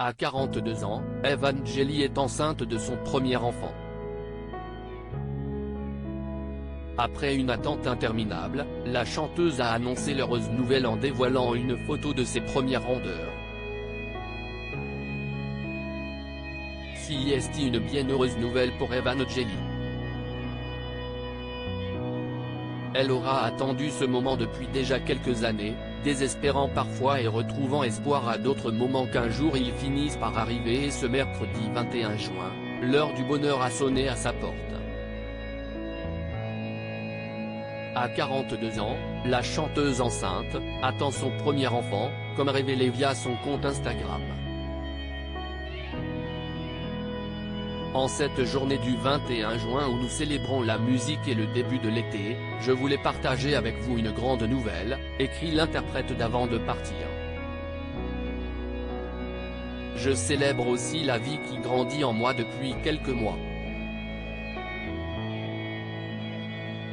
À 42 ans, Evangélie est enceinte de son premier enfant. Après une attente interminable, la chanteuse a annoncé l'heureuse nouvelle en dévoilant une photo de ses premières rondeurs. Si est une bien heureuse nouvelle pour Evangélie. Elle aura attendu ce moment depuis déjà quelques années, désespérant parfois et retrouvant espoir à d'autres moments qu'un jour ils finissent par arriver, et ce mercredi 21 juin, l'heure du bonheur a sonné à sa porte. À 42 ans, la chanteuse enceinte attend son premier enfant, comme révélé via son compte Instagram. En cette journée du 21 juin où nous célébrons la musique et le début de l'été, je voulais partager avec vous une grande nouvelle, écrit l'interprète d'avant de partir. Je célèbre aussi la vie qui grandit en moi depuis quelques mois.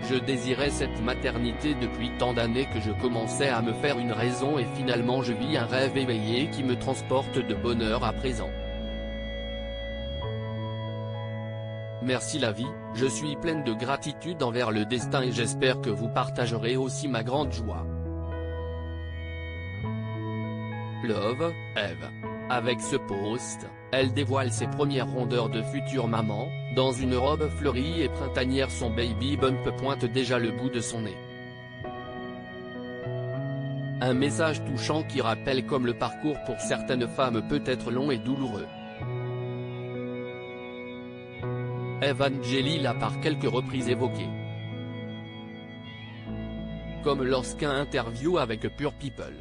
Je désirais cette maternité depuis tant d'années que je commençais à me faire une raison, et finalement je vis un rêve éveillé qui me transporte de bonheur à présent. Merci la vie, je suis pleine de gratitude envers le destin et j'espère que vous partagerez aussi ma grande joie. Love, Eve. Avec ce post, elle dévoile ses premières rondeurs de future maman, dans une robe fleurie et printanière. Son baby bump pointe déjà le bout de son nez. Un message touchant qui rappelle comme le parcours pour certaines femmes peut être long et douloureux. Evangélie l'a par quelques reprises évoqué. Comme lorsqu'un interview avec Pure People.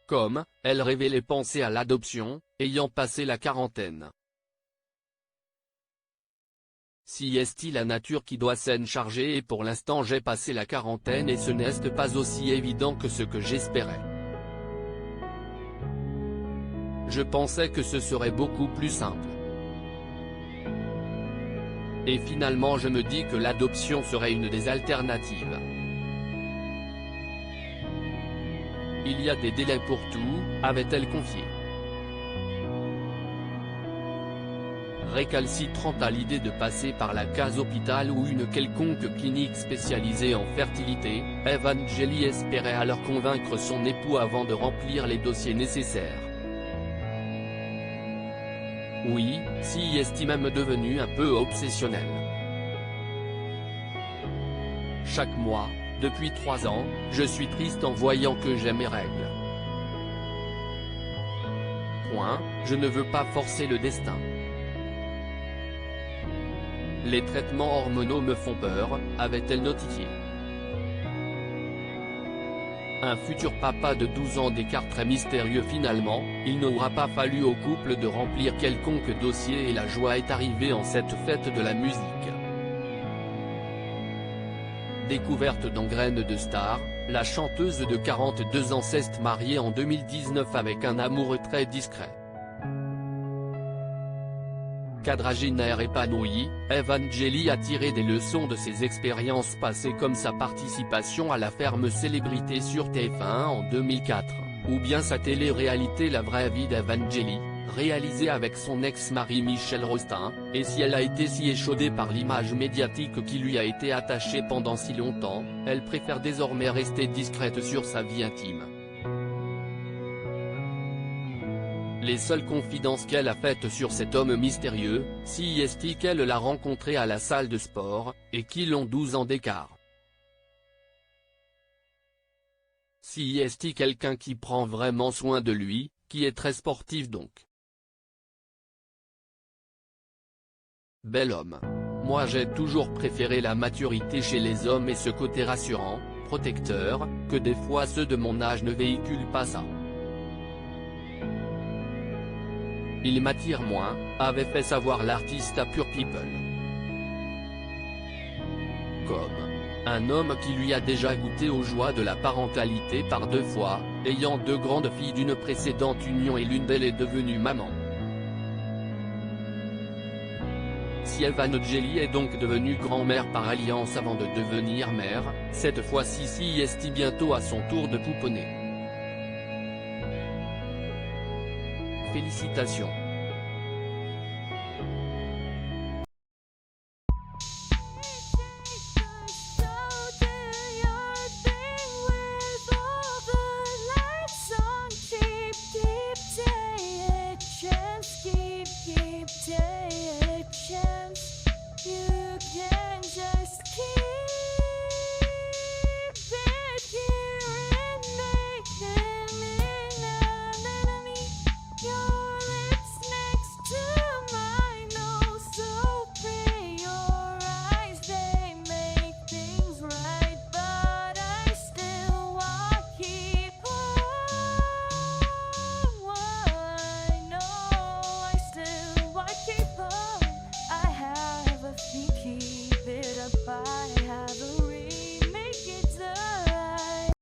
Comme, elle révélait penser à l'adoption, ayant passé la quarantaine. Si est-il la nature qui doit s'en charger, et pour l'instant j'ai passé la quarantaine et ce n'est pas aussi évident que ce que j'espérais. Je pensais que ce serait beaucoup plus simple. Et finalement je me dis que l'adoption serait une des alternatives. Il y a des délais pour tout, avait-elle confié. Récalcitrante à l'idée de passer par la case hôpital ou une quelconque clinique spécialisée en fertilité, Evangélie espérait alors convaincre son époux avant de remplir les dossiers nécessaires. Oui, si est même devenu un peu obsessionnel. Chaque mois, depuis 3 ans, je suis triste en voyant que j'ai mes règles. Point, je ne veux pas forcer le destin. Les traitements hormonaux me font peur, avait-elle notifié. Un futur papa de 12 ans d'écart très mystérieux. Finalement, il n'aura pas fallu au couple de remplir quelconque dossier et la joie est arrivée en cette fête de la musique. Découverte dans Graines de Star, la chanteuse de 42 ans s'est mariée en 2019 avec un amoureux très discret. Quadragénaire épanoui, Evangélie a tiré des leçons de ses expériences passées comme sa participation à La Ferme Célébrité sur TF1 en 2004, ou bien sa télé-réalité La Vraie Vie d'Evangélie, réalisée avec son ex-mari Michel Rostin, et si elle a été si échaudée par l'image médiatique qui lui a été attachée pendant si longtemps, elle préfère désormais rester discrète sur sa vie intime. Les seules confidences qu'elle a faites sur cet homme mystérieux, si est qu'elle l'a rencontré à la salle de sport, et qu'ils ont 12 ans d'écart. Si est quelqu'un qui prend vraiment soin de lui, qui est très sportif donc. Bel homme. Moi j'ai toujours préféré la maturité chez les hommes et ce côté rassurant, protecteur, que des fois ceux de mon âge ne véhiculent pas ça. Il m'attire moins, avait fait savoir l'artiste à Pure People. Comme un homme qui lui a déjà goûté aux joies de la parentalité par 2 fois, ayant 2 grandes filles d'une précédente union et l'une d'elles est devenue maman. Si Evangélie est donc devenue grand-mère par alliance avant de devenir mère, cette fois-ci si est bientôt à son tour de pouponner. Félicitations. Keep it up, I have a